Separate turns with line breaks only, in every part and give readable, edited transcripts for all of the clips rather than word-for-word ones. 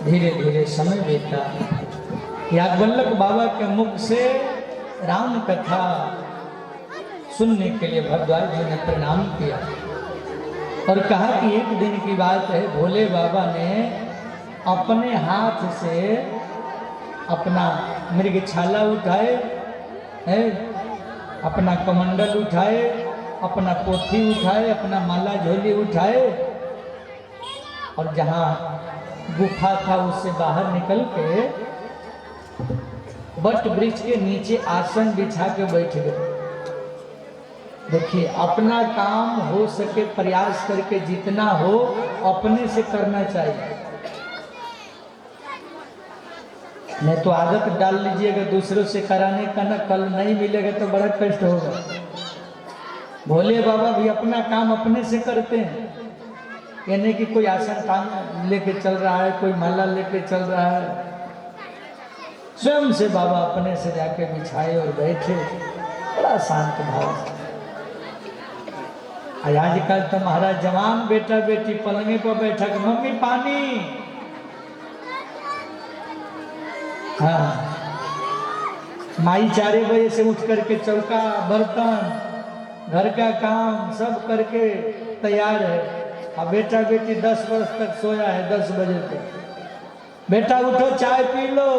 धीरे धीरे समय बीता। याज्ञवल्क्य बाबा के मुख से राम कथा सुनने के लिए भरद्वाज जी ने प्रणाम किया और कहा कि एक दिन की बात है, भोले बाबा ने अपने हाथ से अपना मृगछाला उठाए है, अपना कमंडल उठाए, अपना पोथी उठाए, अपना माला झोली उठाए और जहाँ गुफा था उससे बाहर निकल के वट वृक्ष के नीचे आसन बिछा के बैठ गए। देखिए, अपना काम हो सके प्रयास करके जितना हो अपने से करना चाहिए, नहीं तो आदत डाल लीजिएगा दूसरों से कराने का ना, कल नहीं मिलेगा तो बड़ा कष्ट होगा। भोले बाबा भी अपना काम अपने से करते हैं, यानी कि कोई आसन काम लेके चल रहा है, कोई माला लेके चल रहा है, स्वयं से बाबा अपने से जाके बिछाए और बैठे, बड़ा शांत भाव। आजकल तो महाराज जवान बेटा बेटी पलंगे पर बैठा के मम्मी पानी, हाँ, माई 4 बजे से उठ करके चौका बर्तन घर का काम सब करके तैयार है, और बेटा बेटी 10 वर्ष तक सोया है, 10 बजे तक। बेटा उठो चाय पी लो,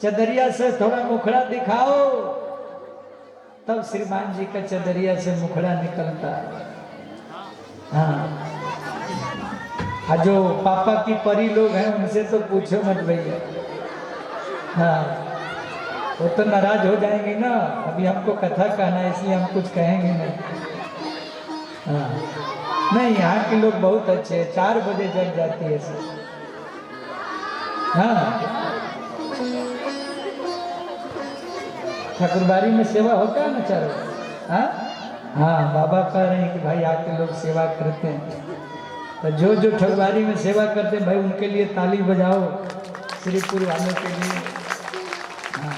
चदरिया से थोड़ा मुखड़ा दिखाओ, तब श्रीमान जी का चदरिया से मुखड़ा निकलता है। हाँ, जो पापा की परी लोग हैं उनसे तो पूछो मत भैया, हाँ, वो तो नाराज हो जाएंगे ना। अभी हमको कथा कहना है इसलिए हम कुछ कहेंगे नहीं। हाँ, नहीं, यहाँ के लोग बहुत अच्छे हैं, 4 बजे जग जाती है सब। हाँ, ठाकुरबाड़ी में सेवा होता है ना 4 बजे। हाँ हाँ, बाबा कह रहे हैं कि भाई आके लोग सेवा करते हैं, तो जो जो ठाकुरबाड़ी में सेवा करते हैं भाई उनके लिए ताली बजाओ, श्रीपुर वालों के लिए। हाँ,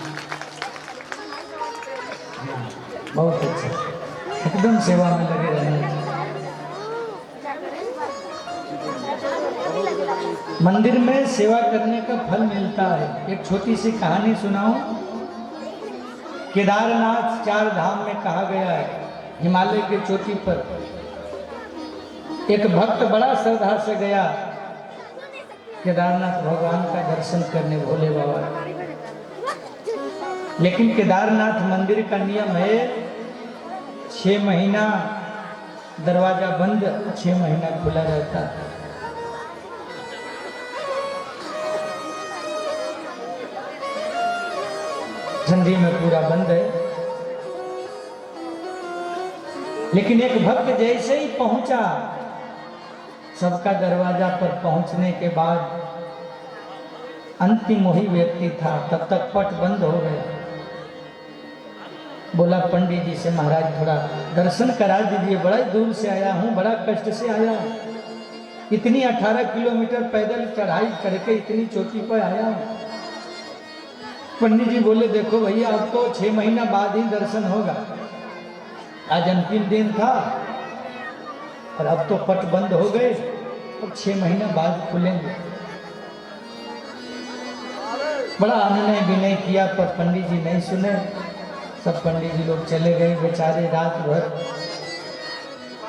हाँ, बहुत अच्छा, एकदम सेवा में लगे रहना। मंदिर में सेवा करने का फल मिलता है। एक छोटी सी कहानी सुनाऊं। केदारनाथ 4 धाम में कहा गया है, हिमालय के चोटी पर एक भक्त बड़ा श्रद्धा से गया केदारनाथ भगवान का दर्शन करने, भोले बाबा। लेकिन केदारनाथ मंदिर का नियम है 6 महीना दरवाजा बंद, 6 महीना खुला रहता है। ठंडी में पूरा बंद है। लेकिन एक भक्त जैसे ही पहुंचा, सबका दरवाजा पर पहुंचने के बाद अंतिम वही व्यक्ति था, तब तक पट बंद हो गया। बोला पंडित जी से, महाराज थोड़ा दर्शन करा दीजिए, बड़ा दूर से आया हूँ, बड़ा कष्ट से आया, इतनी 18 किलोमीटर पैदल चढ़ाई करके इतनी चोटी पर आया हूँ। पंडित जी बोले, देखो भैया अब तो 6 महीना बाद ही दर्शन होगा, आज अंतिम दिन था और अब तो पट बंद हो गए, अब 6 महीना बाद खुलेंगे। बड़ा अनुनय विनय किया पर पंडित जी नहीं सुने। सब पंडित जी लोग चले गए, बेचारे रात भर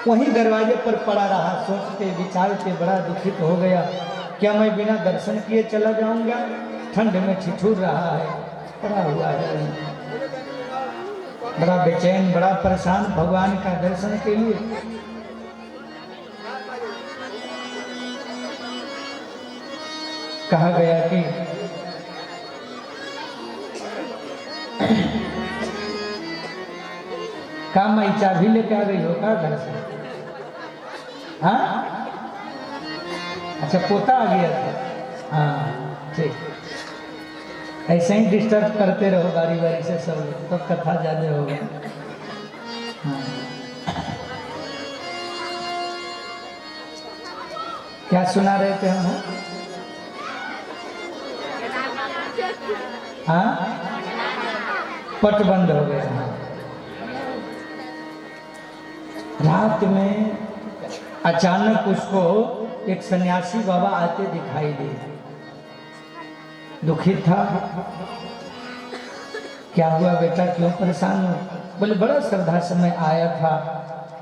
वहीं दरवाजे पर पड़ा रहा, सोचते विचारते बड़ा दुखित हो गया, क्या मैं बिना दर्शन किए चला जाऊंगा? ठंड में ठिठुर रहा है, पड़ा हुआ है, बड़ा बेचैन, बड़ा परेशान भगवान का दर्शन के लिए। कहा गया कि काम में चाबी लेके आ गई हो का घर से? हाँ, अच्छा, पोता आ गया था। हाँ ठीक, ऐसे ही डिस्टर्ब करते रहो बारी बारी से सब, तो कथा ज्यादा होगा। हाँ, क्या सुना रहे थे हम? हाँ, पट बंद हो गया। रात में अचानक उसको एक सन्यासी बाबा आते दिखाई दिए। दुखी था, क्या हुआ बेटा, क्यों परेशान हो? बोले बड़ा श्रद्धा से मैं आया था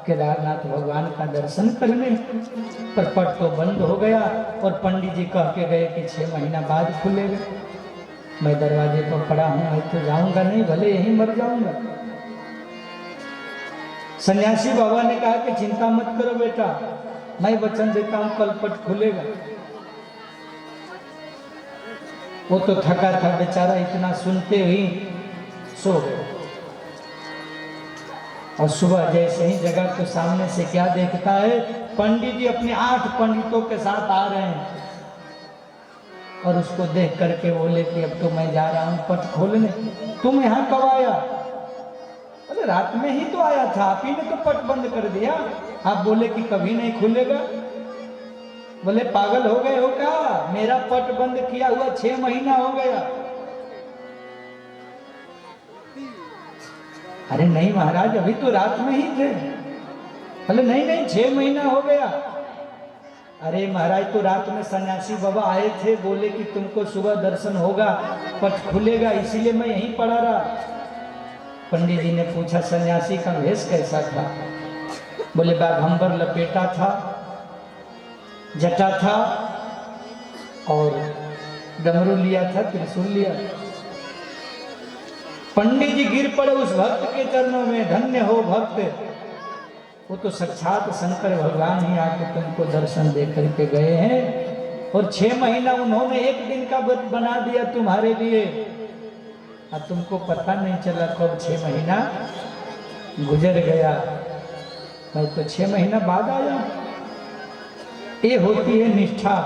केदारनाथ भगवान का दर्शन करने, पर पट तो बंद हो गया और पंडित जी कह के गए कि 6 महीना बाद खुलेगा। मैं दरवाजे पर पड़ा हूं, मैं तो जाऊंगा नहीं, भले यहीं मर जाऊंगा। सन्यासी बाबा ने कहा कि चिंता मत करो बेटा, मैं वचन देता हूं कल पट खुलेगा। वो तो थका था बेचारा, इतना सुनते ही सो गया। और सुबह जैसे ही जगह तो सामने से क्या देखता है, पंडित जी अपने 8 पंडितों के साथ आ रहे हैं। और उसको देख करके बोले कि अब तो मैं जा रहा हूं पट खोलने, तुम यहां कब आया? बोले रात में ही तो आया था, आप ही ने तो पट बंद कर दिया। आप बोले कि कभी नहीं खुलेगा। बोले पागल हो गए हो क्या, मेरा पट बंद किया हुआ 6 महीना हो गया। अरे नहीं महाराज, अभी तो रात में ही थे। बोले नहीं नहीं 6 महीना हो गया। अरे महाराज, तो रात में सन्यासी बाबा आए थे, बोले कि तुमको सुबह दर्शन होगा, पट खुलेगा, इसीलिए मैं यहीं पड़ा रहा। पंडित जी ने पूछा सन्यासी का वेश कैसा था? बोले बाघंबर लपेटा था, जटा था और डमरू लिया था, त्रिशूल लिया। पंडित जी गिर पड़े उस भक्त के चरणों में, धन्य हो भक्त, वो तो साक्षात शंकर भगवान ही आके तुमको दर्शन दे करके गए हैं। और 6 महीना उन्होंने 1 दिन का बना दिया तुम्हारे लिए, और तुमको पता नहीं चला कब 6 महीना गुजर गया। मैं तो 6 महीना बाद आया। ये होती है निष्ठा।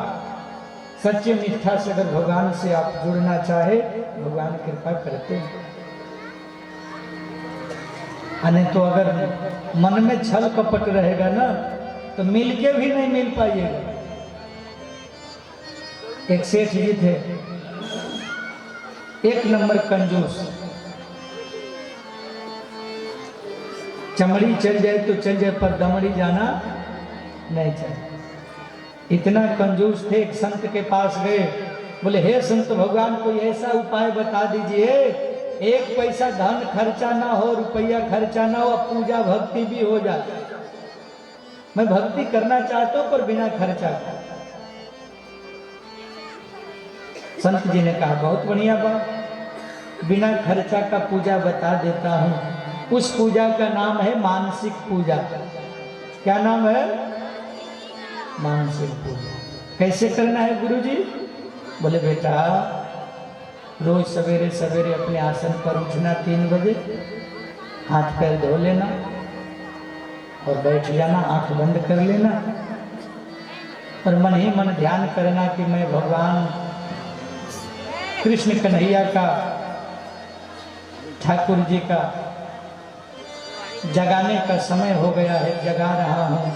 सच्चे निष्ठा से अगर भगवान से आप जुड़ना चाहे, भगवान कृपा करते हैं। नहीं तो अगर मन में छल कपट रहेगा ना, तो मिलके भी नहीं मिल पाइएगा। एक सेठ जी थे, 1 नंबर कंजूस। चमड़ी चल जाए तो चल जाए, पर दमड़ी जाना नहीं चाहिए। इतना कंजूस थे। एक संत के पास गए, बोले हे संत भगवान, कोई ऐसा उपाय बता दीजिए, 1 पैसा धन खर्चा ना हो, रुपया खर्चा ना हो, पूजा भक्ति भी हो जाए। मैं भक्ति करना चाहता हूं पर बिना खर्चा का। संत जी ने कहा बहुत बढ़िया बात, बिना खर्चा का पूजा बता देता हूं। उस पूजा का नाम है मानसिक पूजा। क्या नाम है? मानसिक पूजा। कैसे करना है गुरुजी? बोले बेटा, रोज सवेरे सवेरे अपने आसन पर उठना 3 बजे, हाथ पैर धो लेना और बैठ जाना, आंख बंद कर लेना और मन ही मन ध्यान करना कि मैं भगवान कृष्ण कन्हैया का, ठाकुर जी का जगाने का समय हो गया है, जगा रहा हूँ।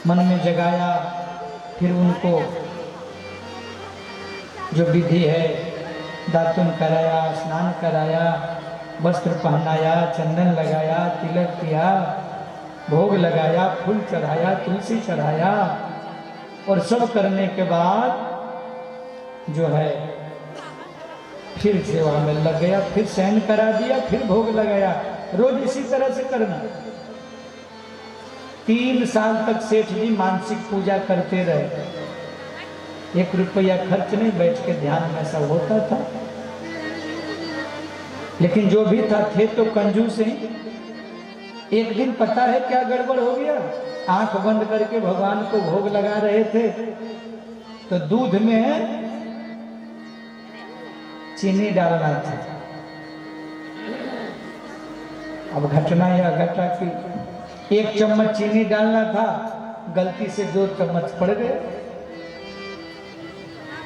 मन में जगाया, फिर उनको जो विधि है, दातुन कराया, स्नान कराया, वस्त्र पहनाया, चंदन लगाया, तिलक किया, भोग लगाया, फूल चढ़ाया, तुलसी चढ़ाया, और सब करने के बाद जो है फिर सेवा में लग गया, फिर शयन करा दिया, फिर भोग लगाया। रोज इसी तरह से करना। 3 साल तक सेठ जी मानसिक पूजा करते रहे। 1 रुपया खर्च नहीं, बैठ के ध्यान में सब होता था। लेकिन जो भी था, थे तो कंजूस ही। एक दिन पता है क्या गड़बड़ हो गया? आंख बंद करके भगवान को भोग लगा रहे थे, तो दूध में चीनी डालना था। अब घटना यह घटा कि 1 चम्मच चीनी डालना था, गलती से 2 चम्मच पड़ गए।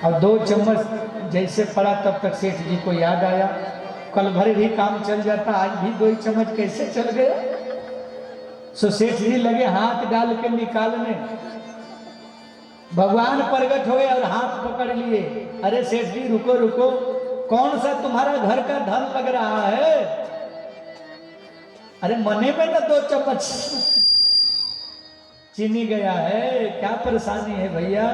और 2 चम्मच जैसे पड़ा तब तक सेठ जी को याद आया, कल भर भी काम चल जाता, आज भी 2 चम्मच कैसे चल गया। सो सेठ जी लगे हाथ डाल के निकालने, भगवान प्रकट हो गए और हाथ पकड़ लिए। अरे सेठ जी रुको रुको, कौन सा तुम्हारा घर का धन लग रहा है? अरे मने में ना 2 चम्मच। चीनी गया है, क्या परेशानी है भैया?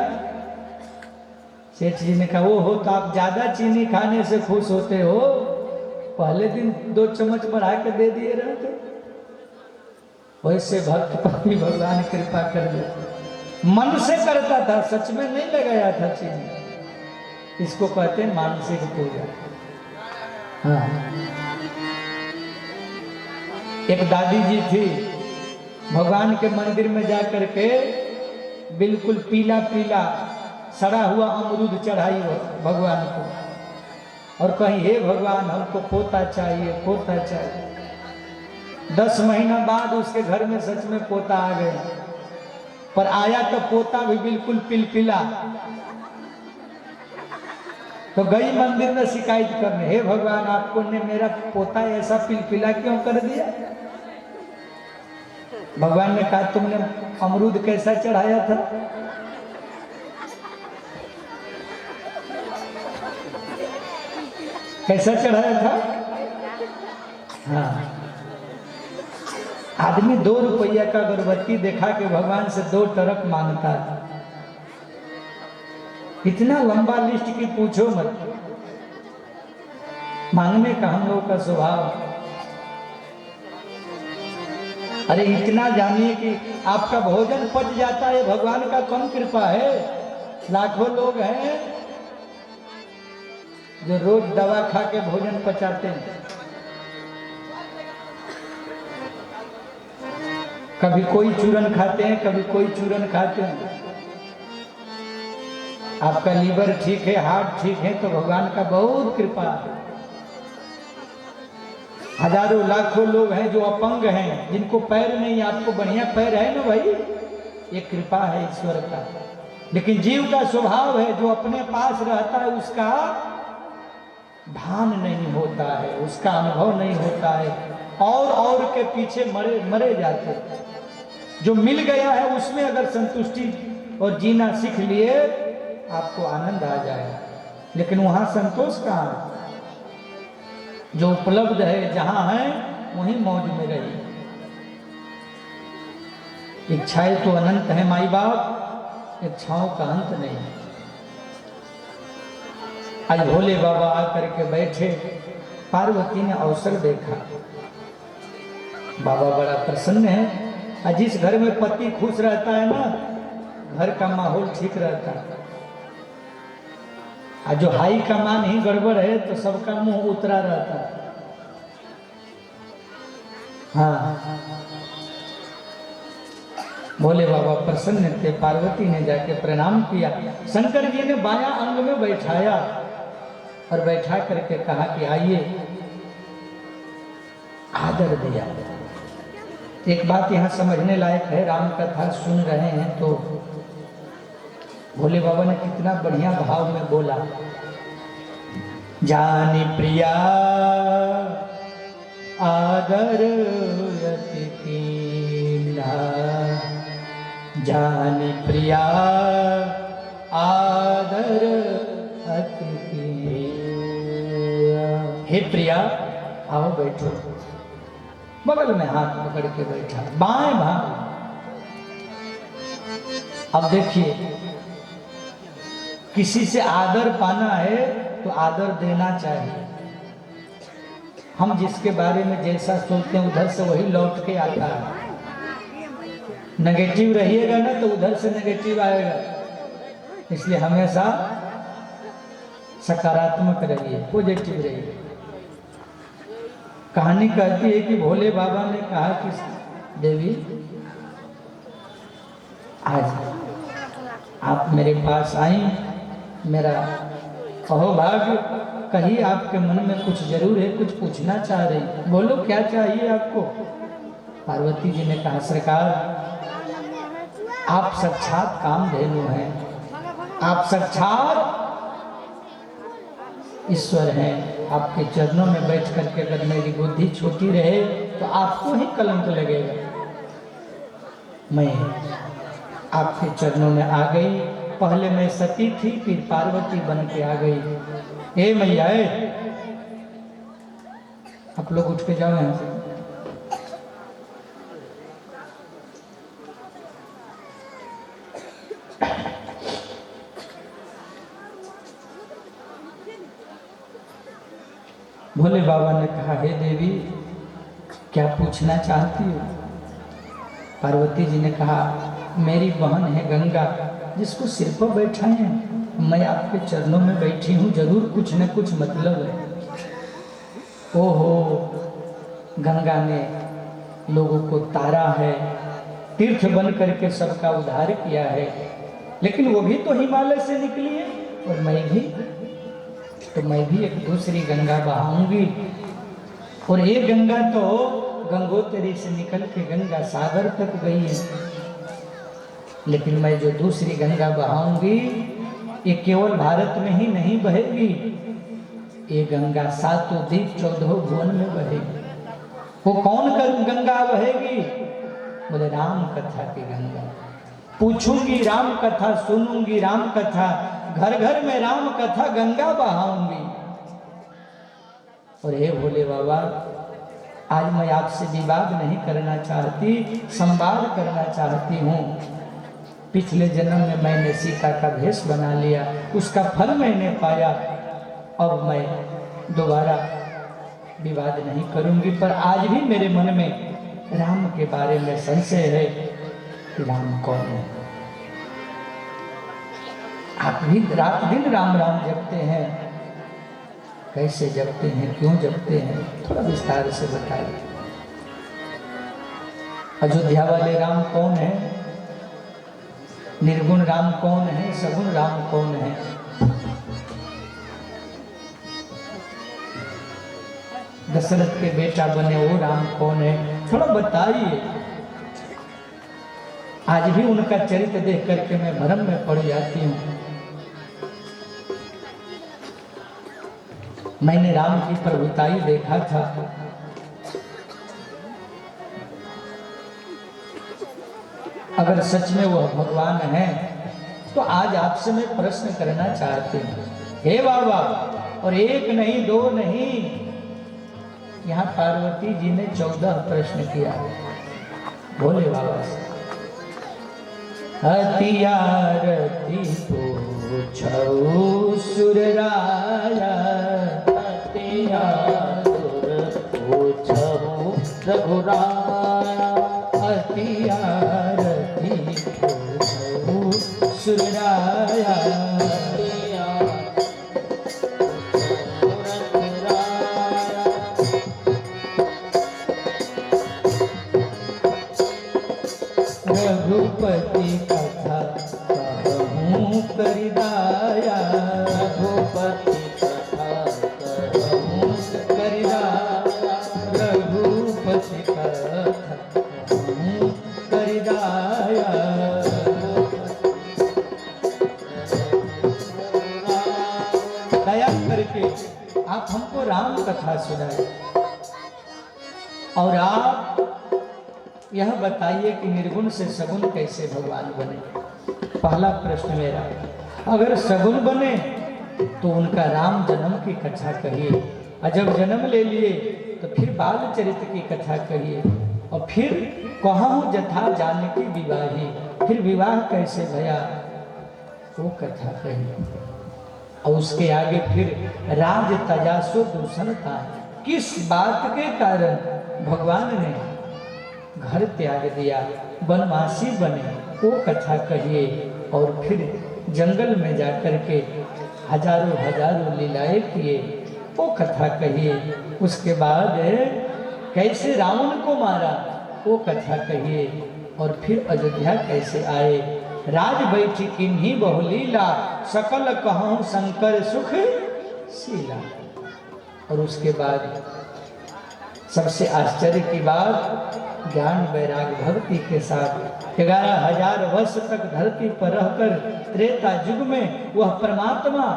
सेठ जी ने कहा, वो हो तो आप ज्यादा चीनी खाने से खुश होते हो, पहले दिन 2 चम्मच बढ़ा के दे दिए रहते। वैसे भक्त पर भी भगवान कृपा कर दे। मन से करता था, सच में नहीं लगाया था चीनी। इसको कहते हैं मानसिक पूजा। हाँ, एक दादी जी थी, भगवान के मंदिर में जाकर के बिल्कुल पीला पीला सड़ा हुआ अमरूद चढ़ाई हो भगवान को, और कहीं, हे भगवान हमको पोता चाहिए, पोता चाहिए। 10 महीना बाद उसके घर में सच में पोता आ गया, पर आया तो पोता भी बिल्कुल पिलपिला। तो गई मंदिर में शिकायत करने, हे भगवान आपको ने मेरा पोता ऐसा पिलपिला क्यों कर दिया? भगवान ने कहा, तुमने अमरूद कैसा चढ़ाया था? कैसा चढ़ाया था? हाँ, आदमी 2 रुपया का अगरबत्ती देखा के भगवान से 2 टरक मांगता है। इतना लंबा लिस्ट की पूछो मत, मांगने का हम लोग का स्वभाव। अरे इतना जानिए कि आपका भोजन पच जाता है, भगवान का कम कृपा है। लाखों लोग हैं जो रोज दवा खा के भोजन पचाते हैं। कभी कोई चूरन खाते हैं, कभी कोई चूरन खाते हैं। आपका लीवर ठीक है, हार्ट ठीक है, तो भगवान का बहुत कृपा है। हजारों लाखों लोग हैं जो अपंग हैं, जिनको पैर नहीं, आपको बढ़िया पैर है ना भाई, ये कृपा है ईश्वर का। लेकिन जीव का स्वभाव है, जो अपने पास रहता है उसका भान नहीं होता है, उसका अनुभव नहीं होता है, और के पीछे मरे जाते। जो मिल गया है उसमें अगर संतुष्टि और जीना सीख लिए, आपको आनंद आ जाएगा। लेकिन वहां संतोष कहाँ है? जो उपलब्ध है, जहां है वहीं मौज में रही। इच्छाएं तो अनंत है माई बाप, इच्छाओं का अंत नहीं। आज भोले बाबा आकर के बैठे, पार्वती ने अवसर देखा, बाबा बड़ा प्रसन्न है। और जिस घर में पति खुश रहता है ना, घर का माहौल ठीक रहता है। और जो हाई कमान ही गड़बड़ है तो सबका मुंह उतरा रहता है। हाँ, भोले बाबा प्रसन्न थे। पार्वती ने जाके प्रणाम किया। शंकर जी ने बायां अंग में बैठाया और बैठा करके कहा कि आइए, आदर दिया। एक बात यहाँ समझने लायक है, राम कथा सुन रहे हैं तो भोले बाबा ने कितना बढ़िया भाव में बोला, जानी प्रिया आदर अति कीन्हा, जानी प्रिया आदर अति कीन्हा। हे प्रिया, आओ बैठो। बगल में हाथ पकड़ के बैठा, बाएं भाग। अब देखिए, किसी से आदर पाना है तो आदर देना चाहिए। हम जिसके बारे में जैसा सोचते हैं उधर से वही लौट के आता है। नेगेटिव रहिएगा ना तो उधर से नेगेटिव आएगा। इसलिए हमेशा सकारात्मक रहिए, पॉजिटिव रहिए। कहानी कहती है कि भोले बाबा ने कहा कि देवी, आज आप मेरे पास आई, मेरा अहोभाग्य, कहीं आपके मन में कुछ जरूर है, कुछ पूछना चाह रही, बोलो क्या चाहिए आपको? पार्वती जी ने कहा, सरकार आप साक्षात कामधेनु हैं, आप साक्षात ईश्वर हैं। आपके चरणों में बैठ करके अगर मेरी बुद्धि छोटी रहे तो आपको ही कलंक लगेगा। मैं आपके चरणों में आ गई। पहले मैं सती थी, फिर पार्वती बन के आ गई। ए मैया, आप लोग उठ के जाओ यहाँ से। भोले बाबा ने कहा, हे देवी क्या पूछना चाहती हो? पार्वती जी ने कहा, मेरी बहन है गंगा, जिसको सिर पर बैठाए हैं, मैं आपके चरणों में बैठी हूँ, जरूर कुछ न कुछ मतलब है। ओहो, गंगा ने लोगों को तारा है, तीर्थ बन करके सबका उद्धार किया है, लेकिन वो भी तो हिमालय से निकली है, और मैं भी एक दूसरी गंगा बहाऊंगी। और ये गंगा तो गंगोत्री से निकल के गंगा सागर तक गई है, लेकिन मैं जो दूसरी गंगा बहाऊंगी ये केवल भारत में ही नहीं बहेगी, ये गंगा सातों दीप 14 भुवन में बहेगी। वो कौन कर गंगा बहेगी? बोले राम कथा की गंगा। पूछूंगी राम कथा, सुनूंगी राम कथा, घर घर में राम कथा गंगा बहाऊंगी। और हे भोले बाबा, आज मैं आपसे विवाद नहीं करना चाहती, संवाद करना चाहती हूँ। पिछले जन्म में मैंने सीता का भेष बना लिया, उसका फल मैंने पाया, अब मैं दोबारा विवाद नहीं करूंगी, पर आज भी मेरे मन में राम के बारे में संशय है कि राम कौन है। आप भी रात दिन राम राम जपते हैं, कैसे जपते हैं, क्यों जपते हैं, थोड़ा विस्तार से बताइए। अयोध्या वाले राम कौन है? निर्गुण राम कौन है? सगुण राम कौन है? दशरथ के बेटा बने वो राम कौन है? थोड़ा बताइए। आज भी उनका चरित्र देख करके मैं भ्रम में पड़ जाती हूँ। मैंने राम की प्रभुताई देखा था, अगर सच में वह भगवान है तो आज आपसे मैं प्रश्न करना चाहती हूँ। हे बाबा, और एक नहीं दो नहीं, यहाँ पार्वती जी ने 14 प्रश्न किया भोले बाबा से। हथियारती पूछो सुरराया, हथियार पूछो रघुराया, हथियारती पूछो सुरराया, रघुपति कथा कहूँ करिदाया, रघुपति कथा कहूँ करिदाया, रघुपति कथा कहूँ करिदाया। दया करके आप हमको राम कथा सुनाए, और आप यह बताइए कि निर्गुण से सगुण कैसे भगवान बने। पहला प्रश्न मेरा, अगर सगुण बने तो उनका राम जन्म की कथा कहिए, और जब जन्म ले लिए तो फिर बाल चरित्र की कथा कहिए, और फिर कहूँ जथा जानकी विवाही, फिर विवाह कैसे भया वो कथा कहिए, और उसके आगे फिर राज तजासो दूषण था, किस बात के कारण भगवान ने घर त्याग दिया, वनवासी बने, वो कथा कहिए, और फिर जंगल में जाकर के हजारों हजारों लीलाएं किए, वो कथा कहिए। उसके बाद कैसे रावण को मारा वो कथा कहिए, और फिर अयोध्या कैसे आए, राज बैठी किन्हीं बहुलीला, सकल कहूँ शंकर सुख शीला। और उसके बाद सबसे आश्चर्य की बात, ज्ञान वैराग भक्ति के साथ 11,000 वर्ष तक धरती पर रहकर त्रेता युग में वह परमात्मा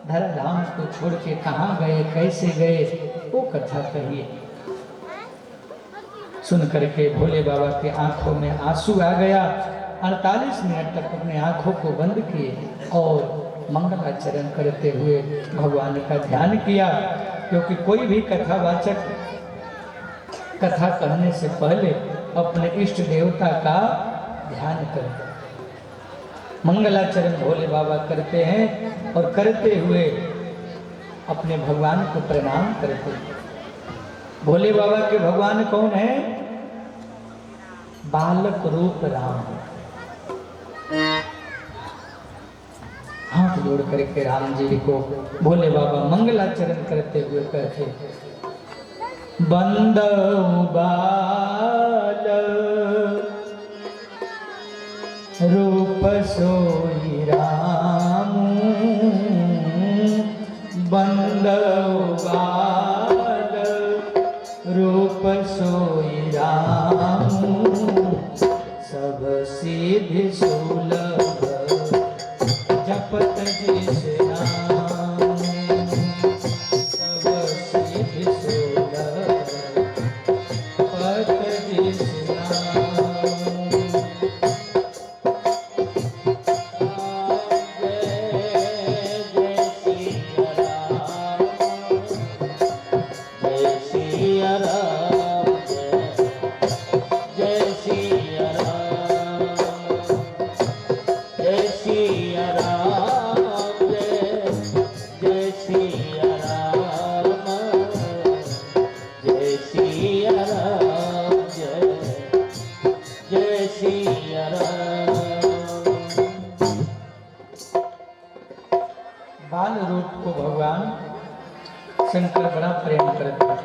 धराधाम को छोड़ के कहाँ गए, कैसे गए, वो कथा कहिए। सुन करके भोले बाबा के आंखों में आंसू आ गया। 48 मिनट तक अपने आंखों को बंद किए और मंगलाचरण करते हुए भगवान का ध्यान किया, क्योंकि कोई भी कथावाचक कथा कहने से पहले अपने इष्ट देवता का ध्यान करते, मंगलाचरण भोले बाबा करते हैं, और करते हुए अपने भगवान को प्रणाम करते। भोले बाबा के भगवान कौन है? बालक रूप राम। हाथ जोड़ करके राम जी को भोले बाबा मंगलाचरण करते हुए कहते, बंदौ बाल रूप सोई राम, बंदौ बाल रूप सोई राम, सब सिद्धि सुलभ जपत जिस नाम, सब सिद्धि सुलभ जपत जिस नाम। बाल रूप को भगवान शंकर बड़ा प्रेम करते हैं।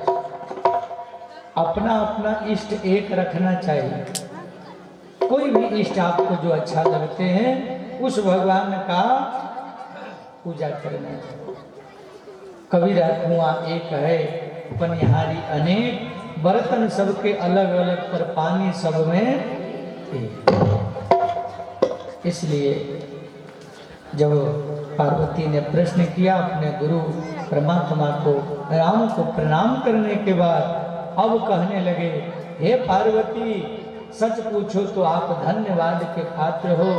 अपना अपना इष्ट एक रखना चाहिए। कोई भी इष्ट आपको जो अच्छा लगते हैं उस भगवान का पूजा करना चाहिए। कबीरा कुआं एक है पनिहारी अनेक, बर्तन सबके अलग अलग पर पानी सब में एक। इसलिए जब पार्वती ने प्रश्न किया अपने गुरु परमात्मा को, राम को प्रणाम करने के बाद अब कहने लगे, हे पार्वती सच पूछो तो आप धन्यवाद के पात्र हो।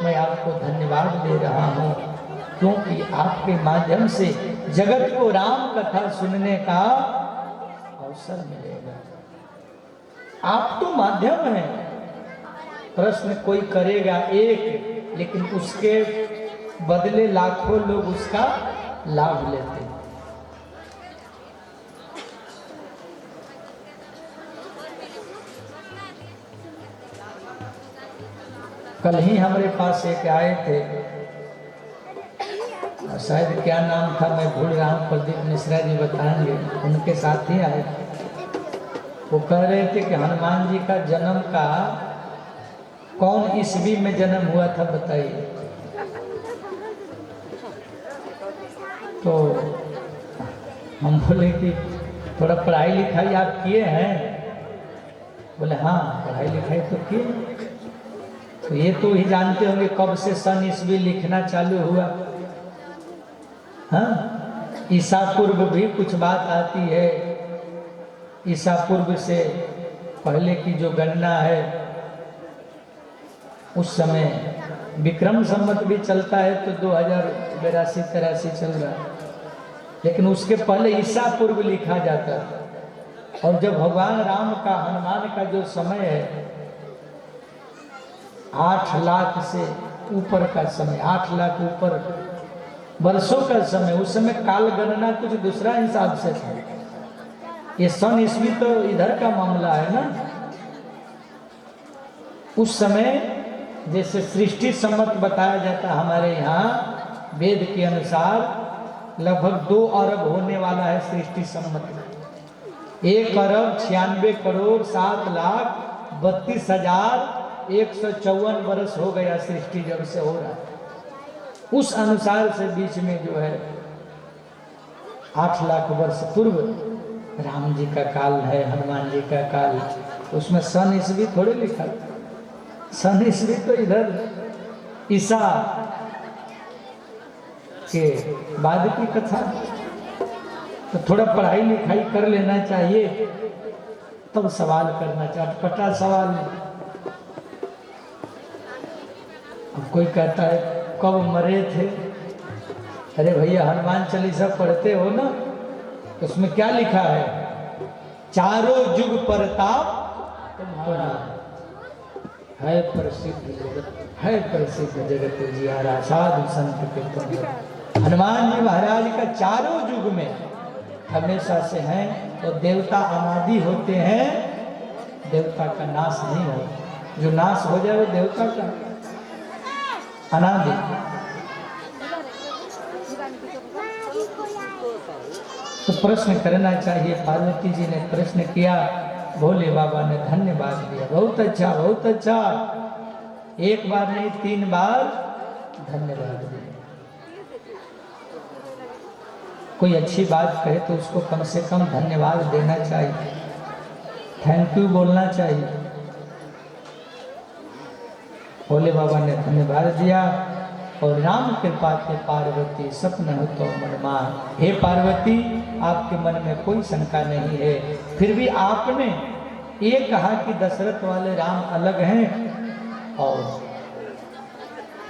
मैं आपको धन्यवाद दे रहा हूँ क्योंकि आपके माध्यम से जगत को राम कथा सुनने का अवसर मिलेगा। आप तो माध्यम हैं। प्रश्न कोई करेगा एक, लेकिन उसके बदले लाखों लोग उसका लाभ लेते हैं। कल ही हमारे पास एक आए थे, शायद क्या नाम था मैं भूल रहा हूँ, प्रदीप मिश्रा जी बताएंगे, उनके साथ ही आए थे। वो कह रहे थे कि हनुमान जी का जन्म का कौन ईस्वी में जन्म हुआ था बताइए। तो हम बोले कि थोड़ा पढ़ाई लिखाई आप किए हैं? बोले हाँ पढ़ाई लिखाई तो किए। तो ये तो ही जानते होंगे कब से सन ईस्वी लिखना चालू हुआ। हाँ, ईसा पूर्व भी कुछ बात आती है। ईसा पूर्व से पहले की जो गणना है उस समय विक्रम संवत भी चलता है तो 2082-83 चल रहा है, लेकिन उसके पहले ईसा पूर्व लिखा जाता है। और जब भगवान राम का हनुमान का जो समय है 8 लाख से ऊपर का समय, 8 लाख ऊपर वर्षों का समय, उस समय काल गणना कुछ दूसरा हिसाब से था। ये सन ईस्वी तो इधर का मामला है ना। उस समय जैसे सृष्टि सम्मत बताया जाता हमारे यहाँ वेद के अनुसार लगभग 2 अरब होने वाला है सृष्टि सम्मत। 1 अरब 96 करोड़ 7 लाख 32 हजार 154 वर्ष हो गया सृष्टि जब से हो रहा है। उस अनुसार से बीच में जो है 8 लाख वर्ष पूर्व राम जी का काल है, हनुमान जी का काल। उसमें सन ईस्वी थोड़े लिखा, सन ईस्वी तो इधर ईसा के बाद की कथा। तो थोड़ा पढ़ाई लिखाई कर लेना चाहिए तब सवाल करना चाहिए, अटपटा सवाल नहीं। अब कोई कहता है कब मरे थे? अरे भैया हनुमान चालीसा पढ़ते हो ना, उसमें क्या लिखा है? चारों युग प्रताप तुम्हारा है प्रसिद्ध जगत, है प्रसिद्ध जगत जियारा, साधु संत के तुम हनुमान जी महाराज का चारों युग में हमेशा से हैं, और देवता अनादि होते हैं, देवता का नाश नहीं हो। जो नाश हो जाए वो देवता का अनादि। तो प्रश्न करना चाहिए। पार्वती जी ने प्रश्न किया, भोले बाबा ने धन्यवाद दिया, बहुत अच्छा बहुत अच्छा। एक बार नहीं 3 बार धन्यवाद दिया। कोई अच्छी बात कहे तो उसको कम से कम धन्यवाद देना चाहिए, थैंक यू बोलना चाहिए। भोले बाबा ने धन्यवाद दिया और राम कृपा के पार्वती सपन हो तो मन मान। हे पार्वती, आपके मन में कोई शंका नहीं है, फिर भी आपने ये कहा कि दशरथ वाले राम अलग हैं और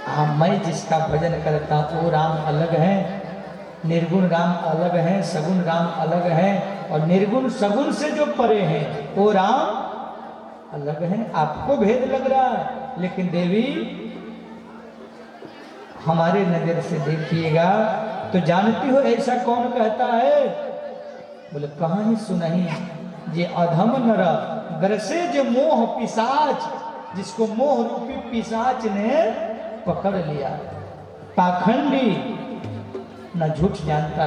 हाँ मैं जिसका भजन करता हूँ वो राम अलग हैं, निर्गुण राम अलग हैं, सगुण राम अलग हैं, और निर्गुण सगुण से जो परे हैं वो राम अलग हैं। आपको भेद लग रहा है, लेकिन देवी हमारे नजर से देखिएगा तो जानती हो ऐसा कौन कहता है? बोले कहाँ ही सुनही, ये अधम नर ग्रसे जो मोह पिशाच, जिसको मोह रूपी पिशाच ने पकड़ लिया। पाखंडी न झूठ जानता